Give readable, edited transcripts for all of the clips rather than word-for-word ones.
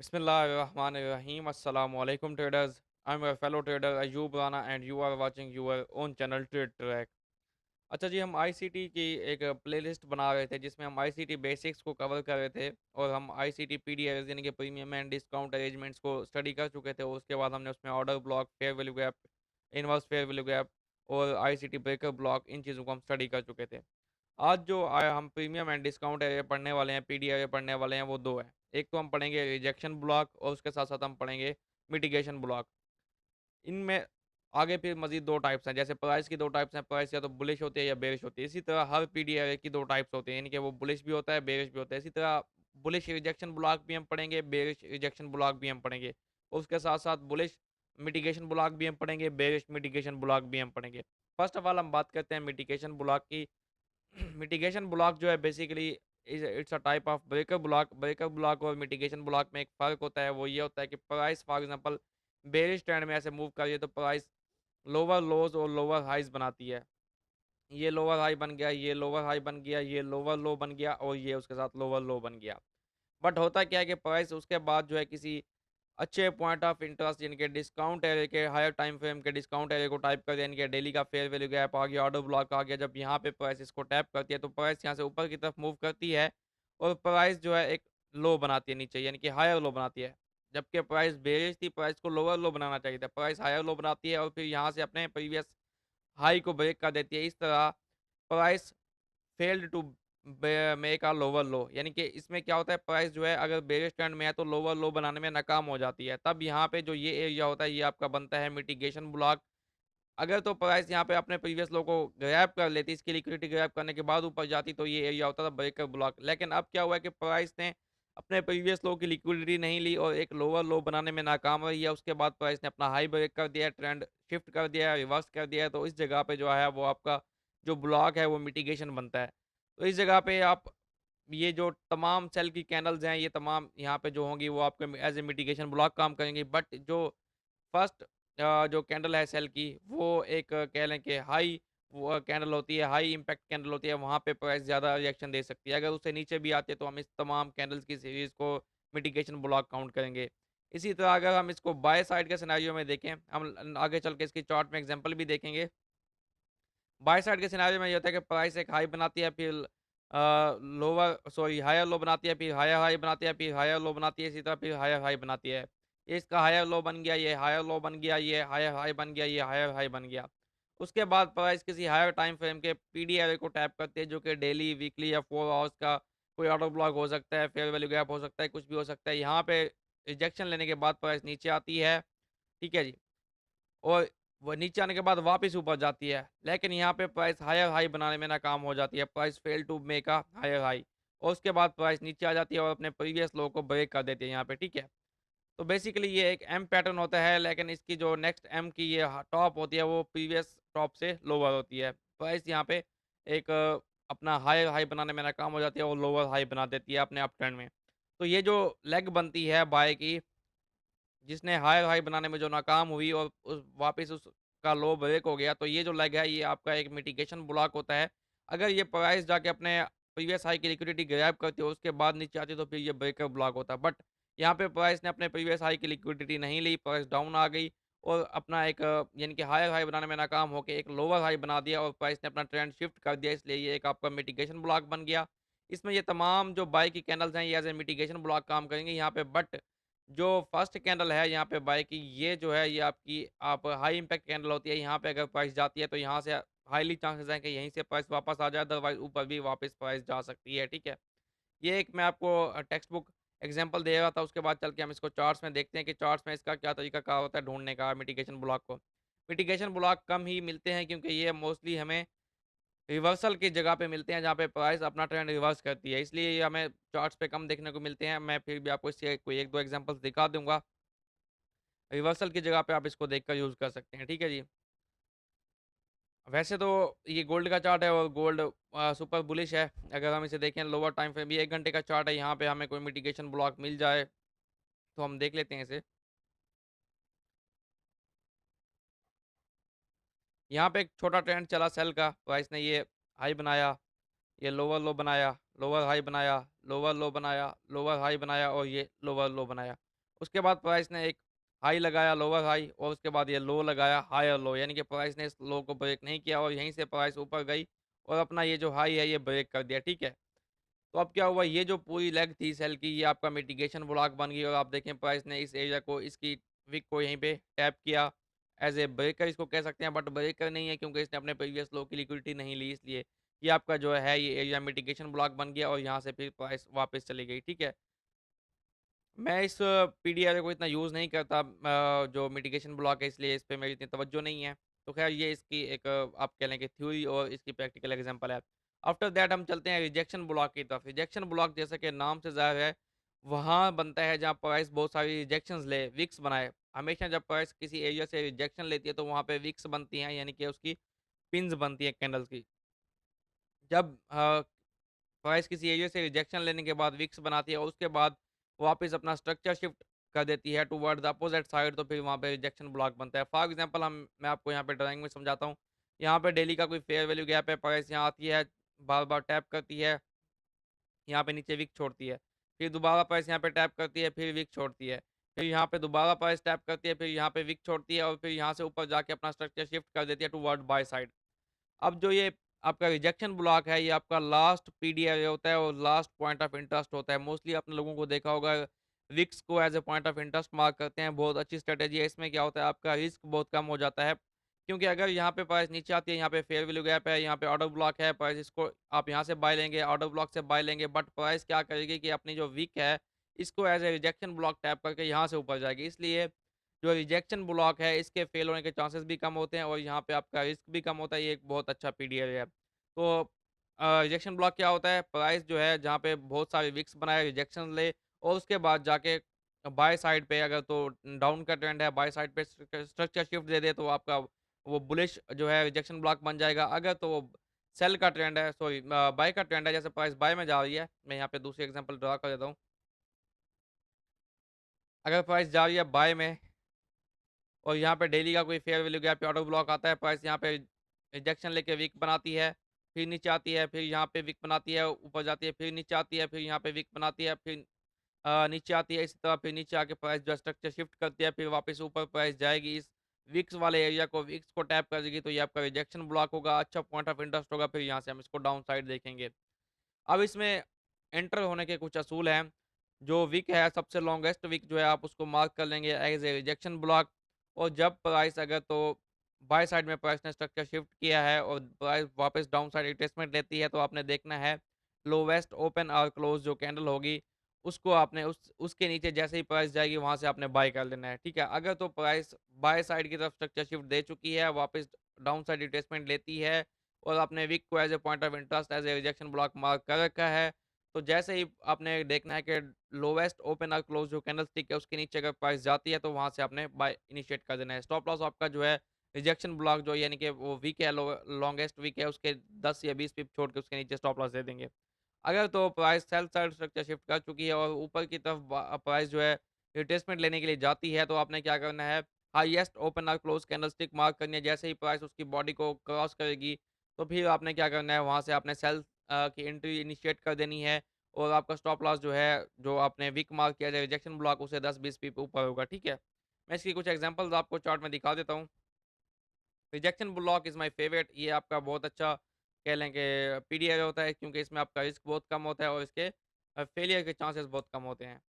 Bismillahirrahmanirrahim. Assalamu alaikum traders. I'm your fellow trader Ayub Rana and you are watching your own channel Trade Track. अच्छा जी, हम ICT की एक playlist बना रहे थे जिसमें हम आईसीटी बेसिक्स को कवर कर रहे थे और हम आईसीटी पीडीएस यानी कि प्रीमियम एंड डिस्काउंट अरेंजमेंट्स को स्टडी कर चुके थे। उसके बाद हमने उसमें order block, fair value gap, inverse fair value gap और आईसीटी ब्रेकर ब्लॉक, इन चीज़ों को हम स्टडी कर चुके थे। आज जो हम प्रीमियम एंड डिस्काउंट एरिया पढ़ने वाले हैं, पीडी एरिया पढ़ने वाले हैं, वो दो है। एक तो हम पढ़ेंगे रिजेक्शन ब्लॉक और उसके साथ साथ हम पढ़ेंगे मिटिगेशन ब्लॉक। इनमें आगे फिर मजीद दो टाइप्स हैं, जैसे प्राइस की दो टाइप्स हैं, प्राइस या तो बुलिश होती है या बेरिश होती है। इसी तरह हर पीडी एरिया की दो टाइप्स होती हैं, यानी कि वो बुलिश भी होता है, बेरिश भी होता है। इसी तरह बुलिश रिजेक्शन ब्लॉक भी हम पढ़ेंगे, बेरिश रिजेक्शन ब्लॉक भी हम पढ़ेंगे। और उसके साथ साथ बुलिश मिटिगेशन ब्लॉक भी हम पढ़ेंगे, बेरिश मिटिगेशन ब्लॉक भी हम पढ़ेंगे। फर्स्ट ऑफ ऑल हम बात करते हैं मिटिगेशन ब्लॉक की। मिटिगेशन ब्लॉक जो है basically it's a type of breaker block और मिटिगेशन ब्लॉक में एक फ़र्क होता है। वो ये होता है कि price for example bearish trend में ऐसे मूव कर रही है तो प्राइस लोअर लोज और लोअर हाइज बनाती है। ये लोअर हाई बन गया, ये लोअर हाई बन गया, ये लोअर लो बन गया और ये उसके साथ लोअर लो बन गया। बट होता क्या है कि प्राइस उसके बाद जो है किसी अच्छे पॉइंट ऑफ इंटरेस्ट यानी कि डिस्काउंट एरिया के हायर टाइम फ्रेम के डिस्काउंट एरिया को टाइप कर दिया, यानी कि डेली का फेयर वैल्यू गैप आ गया, ऑर्डर ब्लॉक आ गया। जब यहाँ पे प्राइस इसको टैप करती है तो प्राइस यहाँ से ऊपर की तरफ मूव करती है और प्राइस जो है एक लो बनाती है नीचे, यानी कि हायर लो बनाती है। जबकि प्राइस बेरिश थी, प्राइस को लोअर लो बनाना चाहिए था, प्राइस हायर लो बनाती है और फिर यहाँ से अपने प्रीवियस हाई को ब्रेक कर देती है। इस तरह price failed to make a lower low, यानी कि इसमें क्या होता है, प्राइस जो है अगर बेरिश ट्रेंड में है तो लोअर लो बनाने में नाकाम हो जाती है। तब यहाँ पे जो ये एरिया होता है ये आपका बनता है मिटिगेशन ब्लॉक। अगर तो प्राइस यहाँ पे अपने प्रीवियस लो को ग्रैब कर लेती, इसकी लिक्विडिटी ग्रैब करने के बाद ऊपर जाती तो ये एरिया होता था ब्रेकर ब्लॉक। लेकिन अब क्या हुआ है कि प्राइस ने अपने प्रीवियस लो की लिक्विडिटी नहीं ली और एक लोअर लो बनाने में नाकाम रही है। उसके बाद प्राइस ने अपना हाई ब्रेक कर दिया, ट्रेंड शिफ्ट कर दिया, रिवर्स कर दिया है। तो इस जगह पे जो है वो आपका जो ब्लॉक है वो मिटिगेशन बनता है। तो इस जगह पे आप ये जो तमाम सेल की कैंडल्स हैं, ये तमाम यहाँ पे जो होंगी वो आपके एज़ ए मिटिगेशन ब्लॉक काम करेंगी। बट जो फर्स्ट जो कैंडल है सेल की, वो एक कह लें कि हाई वो कैंडल होती है, हाई इम्पैक्ट कैंडल होती है, वहाँ पे प्राइस ज़्यादा रिएक्शन दे सकती है। अगर उससे नीचे भी आती है तो हम इस तमाम कैंडल्स की सीरीज़ को मिटिगेशन ब्लॉक काउंट करेंगे। इसी तरह अगर हम इसको बाय साइड के सिनेरियो में देखें, हम आगे चल के इसकी चार्ट में एग्जांपल भी देखेंगे। बाय साइड के सिनेरियो में ये होता है कि प्राइस एक हाई बनाती है, फिर हायर लो बनाती है, फिर हायर हाई बनाती है, फिर हायर लो बनाती है, इसी तरह फिर हायर हाई बनाती है। ये इसका हायर लो बन गया, ये हायर लो बन गया, ये हायर हाई बन गया, ये हायर हाई बन गया। उसके बाद प्राइस किसी हायर टाइम फ्रेम के पीडी एरिया को टैप करती है, जो कि डेली, वीकली या 4 आवर्स का कोई ऑर्डर ब्लॉक हो सकता है, फेयर वैल्यू गैप हो सकता है, कुछ भी हो सकता है। यहाँ पे रिजेक्शन लेने के बाद प्राइस नीचे आती है, ठीक है जी? और वो नीचे आने के बाद वापस ऊपर जाती है। लेकिन यहाँ पे प्राइस हायर हाई बनाने में नाकाम हो जाती है। Price fail to make a higher high और उसके बाद प्राइस नीचे आ जाती है और अपने प्रीवियस लो को ब्रेक कर देती है यहाँ पे, ठीक है। तो बेसिकली ये एक एम पैटर्न होता है, लेकिन इसकी जो नेक्स्ट एम की ये टॉप होती है वो प्रीवियस टॉप से लोअर होती है। प्राइस यहाँ पे एक अपना हायर हाई बनाने में नाकाम हो जाती है और लोअर हाई बना देती है अपने अप ट्रेंड में। तो ये जो लेग बनती है बाय की, जिसने हाई हाई बनाने में जो नाकाम हुई और उस वापस उसका लो ब्रेक हो गया, तो ये जो लेग है ये आपका एक मिटिगेशन ब्लॉक होता है। अगर ये प्राइस जाके अपने प्रीवियस हाई की लिक्विडिटी ग्रैब करती है, उसके बाद नीचे आती है, तो फिर ये ब्रेकर ब्लॉक होता है। बट यहाँ पे प्राइस ने अपने प्रीवियस हाई की लिक्विडिटी नहीं ली, प्राइस डाउन आ गई और अपना एक यानी कि हायर हाई बनाने में नाकाम होके एक लोअर हाई बना दिया और प्राइस ने अपना ट्रेंड शिफ्ट कर दिया, इसलिए ये एक आपका मिटिगेशन ब्लॉक बन गया। इसमें ये तमाम जो बाय की कैंडल्स हैं ये एज़ ए मिटिगेशन ब्लॉक काम करेंगे यहाँ पे। बट जो फर्स्ट कैंडल है यहाँ पे बाय की, ये जो है ये आपकी आप हाई इम्पैक्ट कैंडल होती है। यहाँ पे अगर प्राइस जाती है तो यहाँ से हाईली चांसेस हैं कि यहीं से प्राइस वापस आ जाए, अदरवाइज ऊपर भी वापस प्राइस जा सकती है, ठीक है। ये एक मैं आपको टेक्स्ट बुक एग्जांपल दे रहा था, उसके बाद चल के हम इसको चार्ट्स में देखते हैं कि चार्ट्स में इसका क्या तरीका कार होता है ढूंढने का मिटिगेशन ब्लॉक को। मिटिगेशन ब्लॉक कम ही मिलते हैं क्योंकि ये मोस्टली हमें रिवर्सल की जगह पे मिलते हैं, जहाँ पे प्राइस अपना ट्रेंड रिवर्स करती है, इसलिए ये हमें चार्ट्स पे कम देखने को मिलते हैं। मैं फिर भी आपको इससे कोई एक दो एग्जांपल्स दिखा दूंगा। रिवर्सल की जगह पे आप इसको देखकर यूज़ कर सकते हैं, ठीक है जी। वैसे तो ये गोल्ड का चार्ट है और गोल्ड सुपर बुलिश है। अगर हम इसे देखें लोअर टाइम फ्रेम, ये 1 घंटे का चार्ट है, यहाँ पे हमें कोई मिटिगेशन ब्लॉक मिल जाए तो हम देख लेते हैं इसे। यहाँ पे एक छोटा ट्रेंड चला सेल का, प्राइस ने ये हाई बनाया, ये लोअर लो बनाया, लोअर हाई बनाया, लोअर लो बनाया, लोअर हाई बनाया और ये लोअर लो बनाया। उसके बाद प्राइस ने एक हाई लगाया, लोअर हाई और उसके बाद ये लो लगाया, हायर लो, यानी कि प्राइस ने इस लो को ब्रेक नहीं किया और यहीं से प्राइस ऊपर गई और अपना ये जो हाई है ये ब्रेक कर दिया, ठीक है? तो अब क्या हुआ, ये जो पूरी लेग थी सेल की, ये आपका मिटिगेशन ब्लॉक बन गई और आप देखें प्राइस ने इस एरिया को, इसकी विक को यहीं पे टैप किया। एज़ ए ब्रेकर इसको कह सकते हैं, बट ब्रेकर नहीं है क्योंकि इसने अपने प्रीवियस लो की लिक्विडिटी नहीं ली, इसलिए ये आपका जो है ये एरिया मिटिगेशन ब्लॉक बन गया और यहाँ से फिर प्राइस वापस चली गई, ठीक है? मैं इस पीडीआर को इतना यूज़ नहीं करता, जो मिटिगेशन ब्लॉक है, इसलिए इस पे मेरी इतनी तवज्जो नहीं है। तो ख़ैर ये इसकी एक आप कह लें कि थ्योरी और इसकी प्रैक्टिकल एग्ज़ाम्पल है। आफ्टर दैट हम चलते हैं रिजेक्शन ब्लॉक की तरफ। रिजेक्शन ब्लॉक जैसा कि नाम से ज़ाहिर है, वहाँ बनता है जहाँ प्राइस बहुत सारी रिजेक्शंस ले, विक्स बनाए। हमेशा जब प्राइस किसी एरिया से रिजेक्शन लेती है तो वहाँ पे विक्स बनती हैं, यानी कि उसकी पिन्स बनती हैं कैंडल्स की। जब प्राइस किसी एरिया से रिजेक्शन लेने के बाद विक्स बनाती है और उसके बाद वापस अपना स्ट्रक्चर शिफ्ट कर देती है टुवर्ड द अपोजिट साइड, तो फिर वहाँ पे रिजेक्शन ब्लॉक बनता है। फॉर एग्जांपल हम मैं आपको यहाँ पे ड्राइंग में समझाता हूँ। यहाँ पे डेली का कोई फेयर वैल्यू गैप है, प्राइस यहाँ आती है, बार-बार टैप करती है, यहाँ पे नीचे विक छोड़ती है। फिर दोबारा प्राइस यहाँ पे टैप करती है, फिर विक छोड़ती है। फिर यहाँ पे दोबारा प्राइस टैप करती है, फिर यहाँ पे विक छोड़ती है और फिर यहाँ से ऊपर जाके अपना स्ट्रक्चर शिफ्ट कर देती है टुवर्ड बाय साइड। अब जो ये आपका रिजेक्शन ब्लॉक है, ये आपका लास्ट पीडीआर होता है और लास्ट पॉइंट ऑफ इंटरेस्ट होता है। मोस्टली आपने लोगों को देखा होगा, विक्स को as a point of interest mark करते हैं, बहुत अच्छी स्ट्रैटेजी है। इसमें क्या होता है, आपका रिस्क बहुत कम हो जाता है। क्योंकि अगर यहाँ पे प्राइस नीचे आती है, यहाँ पे फेयर वैल्यू गैप है, यहाँ पे ऑर्डर ब्लॉक है, प्राइस इसको आप यहाँ से बाय लेंगे, ऑर्डर ब्लॉक से बाय लेंगे, बट प्राइस क्या करेगी कि अपनी जो विक है, इसको as a rejection block tap करके यहाँ से ऊपर जाएगी। इसलिए जो रिजेक्शन ब्लॉक है, इसके फेल होने के चांसेस भी कम होते हैं और यहाँ पे आपका रिस्क भी कम होता है। ये एक बहुत अच्छा पीडीआर है। तो रिजेक्शन ब्लॉक क्या होता है? प्राइस जो है जहाँ पे बहुत सारे विक्स बनाए, रिजेक्शन ले और उसके बाद जाके बाय साइड पे, अगर तो डाउन का ट्रेंड है, बाय साइड पे स्ट्रक्चर शिफ्ट दे दे तो आपका वो बुलिश जो है रिजेक्शन ब्लॉक बन जाएगा। अगर तो वो सेल का ट्रेंड है, सॉरी बाय का ट्रेंड है, जैसे प्राइस बाय में जा रही है, मैं यहाँ पे दूसरी एग्जांपल ड्रा कर देता हूँ। अगर प्राइस जा रही है बाय में और यहाँ पे डेली का कोई फेयर वैल्यू गैप पे ऑर्डर ब्लॉक आता है, प्राइस यहाँ पे रिजेक्शन लेके वीक बनाती है, फिर नीचे आती है, फिर यहाँ पे वीक बनाती है, ऊपर जाती है, फिर नीचे आती है, फिर यहाँ पे वीक बनाती है, फिर नीचे आती है, इसी तरह फिर नीचे आके प्राइस जो है स्ट्रक्चर शिफ्ट करती है, फिर वापस ऊपर प्राइस जाएगी, इस विक्स वाले एरिया को विक्स को टैप करेगी, तो ये आपका रिजेक्शन ब्लॉक होगा, अच्छा पॉइंट ऑफ इंटरेस्ट होगा, फिर यहाँ से हम इसको डाउन साइड देखेंगे। अब इसमें एंटर होने के कुछ असूल हैं। जो विक है, सबसे लॉन्गेस्ट विक जो है आप उसको मार्क कर लेंगे एज़ ए रिजेक्शन ब्लॉक और जब प्राइस अगर तो बाय साइड में प्राइस ने स्ट्रक्चर शिफ्ट किया है और प्राइस वापस डाउन साइड रिट्रेसमेंट लेती है, तो आपने देखना है लोवेस्ट ओपन और क्लोज जो कैंडल होगी, उसको आपने उसके नीचे जैसे ही प्राइस जाएगी वहाँ से आपने बाय कर लेना है, ठीक है? अगर तो प्राइस बाय साइड की तरफ स्ट्रक्चर शिफ्ट दे चुकी है, वापस डाउन साइड रिट्रेसमेंट लेती है और आपने विक को as a point of interest as a rejection block mark कर रखा है, तो जैसे ही आपने देखना है कि लोवेस्ट ओपन और क्लोज जो कैंडलस्टिक है उसके नीचे अगर प्राइस जाती है, तो वहाँ से आपने बाय इनिशिएट कर देना है। स्टॉप लॉस आपका जो है रिजेक्शन ब्लॉक जो यानी कि वो वीक है, लॉन्गेस्ट वीक है, उसके 10 या 20 पिप छोड़ के उसके नीचे स्टॉप लॉस दे देंगे। अगर तो price sell side structure shift कर चुकी है और ऊपर की तरफ प्राइस जो है रिट्रेसमेंट लेने के लिए जाती है, तो आपने क्या करना है, हाईएस्ट ओपन और क्लोज कैंडलस्टिक मार्क करनी है। जैसे ही प्राइस उसकी बॉडी को क्रॉस करेगी, तो फिर आपने क्या करना है, वहाँ से आपने सेल की एंट्री इनिशिएट कर देनी है और आपका स्टॉप लॉस जो है, जो आपने विक मार्क किया है रिजेक्शन ब्लॉक, उसे 10-20 पिप ऊपर होगा, ठीक है? मैं इसकी कुछ एग्जांपल्स आपको चार्ट में दिखा देता हूँ। Rejection block is my favourite, ये आपका बहुत अच्छा कह लें कि पीडीआर होता है क्योंकि इसमें आपका रिस्क बहुत कम होता है और इसके फेलियर के चांसेस बहुत कम होते हैं।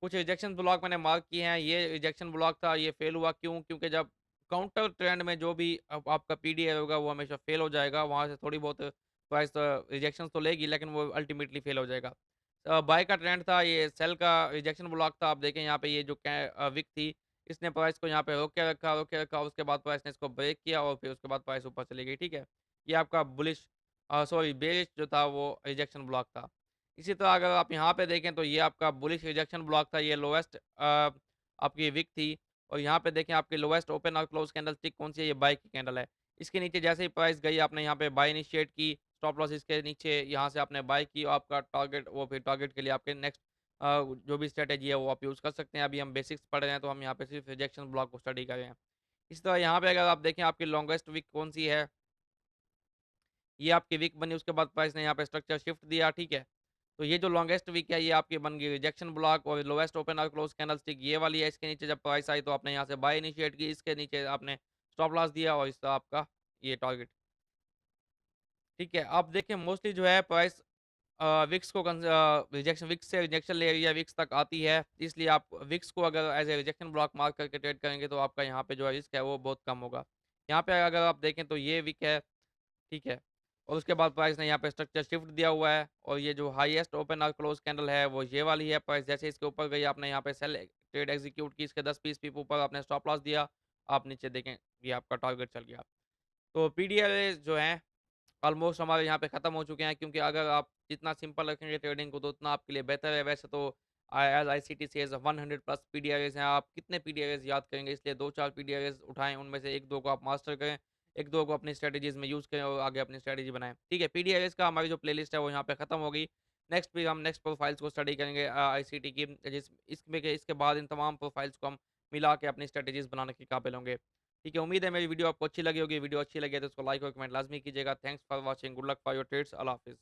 कुछ रिजेक्शन ब्लॉक मैंने मार्क किए हैं, ये रिजेक्शन ब्लॉक था, ये फेल हुआ क्यों? क्योंकि जब काउंटर ट्रेंड में जो भी अब आपका पीडीआर होगा वो हमेशा फेल हो जाएगा, वहाँ से थोड़ी बहुत प्राइस रिजेक्शंस तो लेगी लेकिन वो अल्टीमेटली फेल हो जाएगा। बाय का ट्रेंड था, ये सेल का रिजेक्शन ब्लॉक था, आप देखें यहाँ पे ये जो विक थी, इसने प्राइस को यहाँ पे रोक के रखा, उसके बाद प्राइस ने इसको ब्रेक किया और फिर उसके बाद प्राइस ऊपर चली गई, ठीक है? ये आपका बुलिश सॉरी बेरिश जो था वो रिजेक्शन ब्लॉक था। इसी तरह अगर आप यहाँ पे देखें तो ये आपका बुलिश रिजेक्शन ब्लॉक था, ये लोएस्ट आपकी विक थी और यहाँ पे देखें आपकी लोएस्ट ओपन और क्लोज कैंडल स्टिक कौन सी है, ये बाय की कैंडल है। इसके नीचे जैसे ही प्राइस गई, आपने यहाँ पे बाय इनिशिएट की, स्टॉप लॉस इसके नीचे यहाँ से आपने बाय की और आपका टारगेट वो फिर टारगेट के लिए आपके नेक्स्ट जो भी स्ट्रैटेजी है वो आप यूज़ कर सकते हैं। अभी हम बेसिक्स पढ़ रहे हैं तो हम यहाँ पे सिर्फ रिजेक्शन ब्लॉक को स्टडी कर रहे हैं। इसी तरह यहाँ पे अगर आप देखें आपकी लॉन्गेस्ट विक कौन सी है, ये आपकी विक बनी, उसके बाद प्राइस ने यहाँ पे स्ट्रक्चर शिफ्ट दिया, ठीक है? तो ये जो लॉन्गेस्ट विक है ये आपकी बन गई रिजेक्शन ब्लॉक और लोएस्ट ओपन और क्लोज कैंडलस्टिक ये वाली है। इसके नीचे जब प्राइस आई तो आपने यहाँ से बाय इनिशिएट की, इसके नीचे आपने स्टॉप लॉस दिया और इसका आपका ये टारगेट, ठीक है। अब देखिए मोस्टली जो है प्राइस विक्स को रिजेक्शन विक्स से रिजेक्शन ले रही है, विक्स तक आती है। इसलिए आप विक्स को अगर as a rejection block mark करके ट्रेड करेंगे तो आपका यहाँ पे जो है रिस्क है वो बहुत कम होगा। यहाँ पे अगर आप देखें तो ये विक है, ठीक है। और उसके बाद प्राइस ने यहाँ पे स्ट्रक्चर शिफ्ट दिया हुआ है और ये जो हाईएस्ट ओपन और क्लोज कैंडल है वो ये वाली है। प्राइस जैसे इसके ऊपर गई आपने यहाँ पे सेल ट्रेड एग्जीक्यूट की, इसके 10-20 पिप ऊपर आपने स्टॉप लॉस दिया, आप नीचे देखें ये आपका टारगेट चल गया। तो पीडीआरए जो हैं ऑलमोस्ट हमारे यहाँ पे खत्म हो चुके हैं, क्योंकि अगर आप जितना सिंपल रखेंगे ट्रेडिंग को तो उतना आपके लिए बेहतर है। वैसे तो एज आईसीटी सेज 100 प्लस पीडीआरएस हैं, आप कितने पीडीआरएस याद करेंगे, इसलिए 2-4 पीडीआरएस उठाएं, उनमें से 1-2 को आप मास्टर करें, 1-2 को अपनी स्ट्रेटजीज में यूज़ करें और आगे अपनी स्ट्रेटजी बनाएं। ठीक है, पीडीआरएस का हमारी जो प्लेलिस्ट है वो यहाँ पे खत्म हो गई। नेक्स्ट भी हम नेक्स्ट प्रोफाइल्स को स्टडी करेंगे आईसीटी की, जिस इसके बाद इन तमाम प्रोफाइल्स को हम मिला के अपनी स्ट्रेटजीज बनाने के काबिल होंगे। ठीक है, उम्मीद है मेरी वीडियो आपको अच्छी लगी होगी। वीडियो अच्छी लगी है तो उसको लाइक और कमेंट लाज़मी कीजिएगा। Thanks for watching, good luck for your trades, अल्लाह हाफ़िज़।